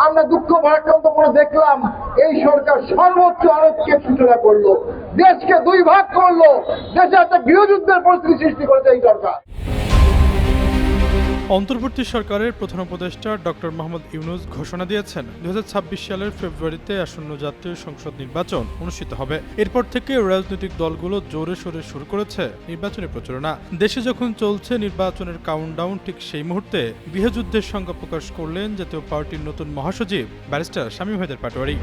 আমরা দুঃখ ভারাক্রান্ত করে দেখলাম এই সরকার সর্বোচ্চ আরোগ্যের সূচনা করলো, দেশকে দুই ভাগ করলো, দেশে একটা গৃহযুদ্ধের পরিস্থিতি সৃষ্টি করেছে এই সরকার। অন্তর্বর্তী সরকারের প্রধান উপদেষ্টা ডক্টর মোহাম্মদ ইউনূস ঘোষণা দিয়েছেন 2026 সালের ফেব্রুয়ারিতে আসন্ন জাতীয় সংসদ নির্বাচন অনুষ্ঠিত হবে। এরপর থেকে রাজনৈতিক দলগুলো জোরে সোরে শুরু করেছে নির্বাচনী প্রচারণা। দেশে যখন চলছে নির্বাচনের কাউন্টডাউন, ঠিক সেই মুহূর্তে গৃহযুদ্ধের সংজ্ঞা প্রকাশ করলেন জাতীয় পার্টির নতুন মহাসচিব ব্যারিস্টার শামীম হায়দার পাটোয়ারী।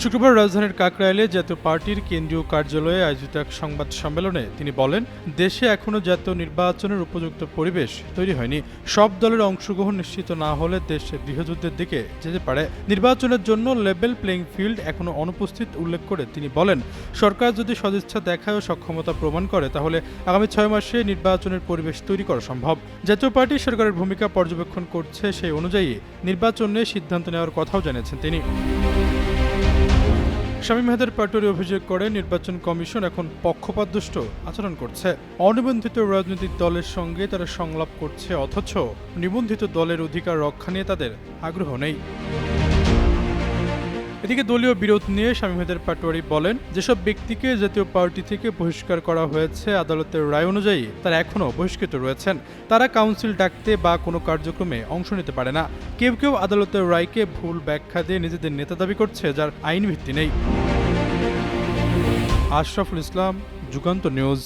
শুক্রবার রাজধানীর কাকরাইলে জাতীয় পার্টির কেন্দ্রীয় কার্যালয়ে আয়োজিত এক সংবাদ সম্মেলনে তিনি বলেন, দেশে এখনও জাতীয় নির্বাচনের উপযুক্ত পরিবেশ তৈরি হয়নি। সব দলের অংশগ্রহণ নিশ্চিত না হলে দেশ গৃহযুদ্ধের দিকে যেতে পারে। নির্বাচনের জন্য লেভেল প্লেইং ফিল্ড এখনও অনুপস্থিত উল্লেখ করে তিনি বলেন, সরকার যদি সদিচ্ছা দেখায় ও সক্ষমতা প্রমাণ করে তাহলে আগামী 6 মাসে নির্বাচনের পরিবেশ তৈরি করা সম্ভব। জাতীয় পার্টি সরকারের ভূমিকা পর্যবেক্ষণ করছে, সেই অনুযায়ী নির্বাচনে সিদ্ধান্ত নেওয়ার কথাও জানিয়েছেন তিনি। শামীম হায়দার পাটোয়ারী অভিযোগ করে নির্বাচন কমিশন এখন পক্ষপাতদুষ্ট আচরণ করছে। অনিবন্ধিত রাজনৈতিক দলের সঙ্গে তারা সংলাপ করছে, অথচ নিবন্ধিত দলের অধিকার রক্ষা নিয়ে তাদের আগ্রহ নেই। এদিকে দলীয় বিরোধ নিয়ে শামীম হায়দার পাটোয়ারী বলেন, যেসব ব্যক্তিকে জাতীয় পার্টি থেকে বহিষ্কার করা হয়েছে আদালতের রায় অনুযায়ী তারা এখনও বহিষ্কৃত রয়েছেন। তারা কাউন্সিল ডাকতে বা কোনো কার্যক্রমে অংশ নিতে পারে না। কেউ কেউ আদালতের রায়কে ভুল ব্যাখ্যা দিয়ে নিজেদের নেতা দাবি করছে, যার আইন ভিত্তি নেই। আশরাফুল ইসলাম, যুগান্তর নিউজ।